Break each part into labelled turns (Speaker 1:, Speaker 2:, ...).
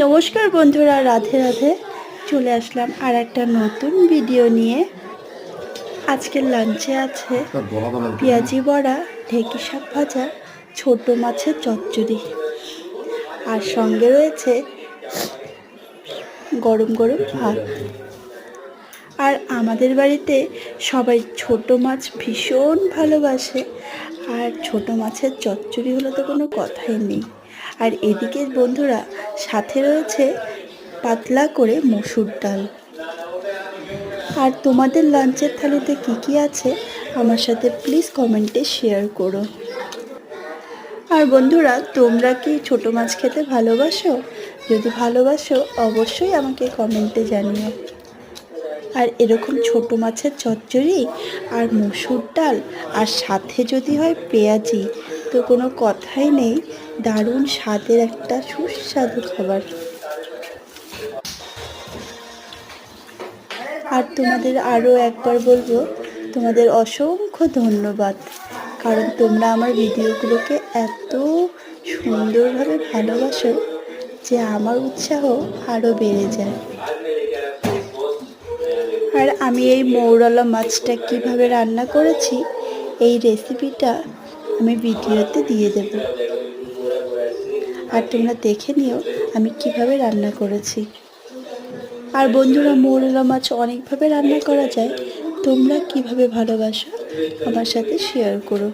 Speaker 1: নমস্কার বন্ধুরা, রাধে রাধে। চলে আসলাম আর একটা নতুন ভিডিও নিয়ে। আজকের লাঞ্চে আছে পেঁয়াজি বড়া, ঢেঁকি শাক ভাজা, ছোট মাছের চচ্চড়ি, আর সঙ্গে রয়েছে গরম গরম ভাত। আর আমাদের বাড়িতে সবাই ছোট মাছ ভীষণ ভালোবাসে, আর ছোট মাছের চচ্চড়ি হলে তো কোনো কথাই নেই। আর এদিকে বন্ধুরা সাথে রয়েছে পাতলা করে মসুর ডাল। আর তোমাদের লাঞ্চের থালিতে কি কি আছে আমার সাথে প্লিজ কমেন্টে শেয়ার করো। আর বন্ধুরা, তোমরা কি ছোট মাছ খেতে ভালোবাসো? যদি ভালোবাসো অবশ্যই আমাকে কমেন্টে জানিও। আর এরকম ছোট মাছের চচ্চড়ি আর মসুর ডাল, আর সাথে যদি হয় পেঁয়াজি, তো কোনো কথাই নেই। দারুণ স্বাদের একটা সুস্বাদু খাবার। আর তোমাদের আরও একবার বলবো, তোমাদের অসংখ্য ধন্যবাদ, কারণ তোমরা আমার ভিডিওগুলোকে এত সুন্দরভাবে ভালোবাসো যে আমার উৎসাহ আরও বেড়ে যায়। আর আমি এই মৌরলা মাছটা কিভাবে রান্না করেছি, এই রেসিপিটা আমি ভিডিওতে দিয়ে দেব, আর তোমরা দেখে নিও আমি কিভাবে রান্না করেছি। আর বন্ধুরা, মৌরলা মাছ অনেকভাবে রান্না করা যায়, তোমরা কিভাবে ভালোবাসো আমার সাথে শেয়ার করো।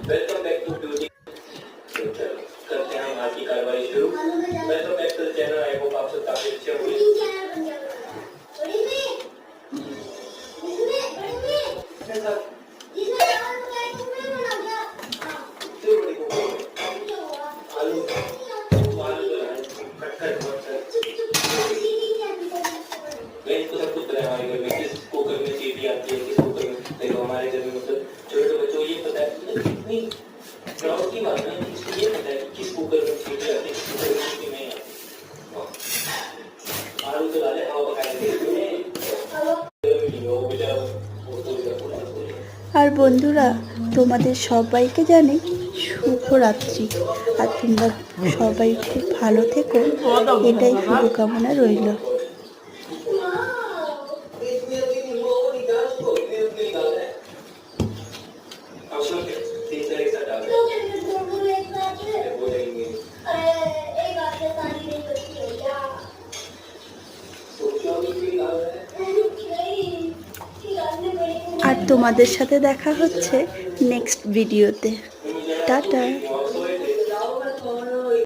Speaker 1: আর বন্ধুরা, তোমাদের সবাইকে জানাই শুভরাত্রি। আর তোমরা সবাই খুব ভালো থেকো, এটাই শুভকামনা রইল। আর তোমাদের সাথে দেখা হচ্ছে নেক্সট ভিডিওতে। টাটা।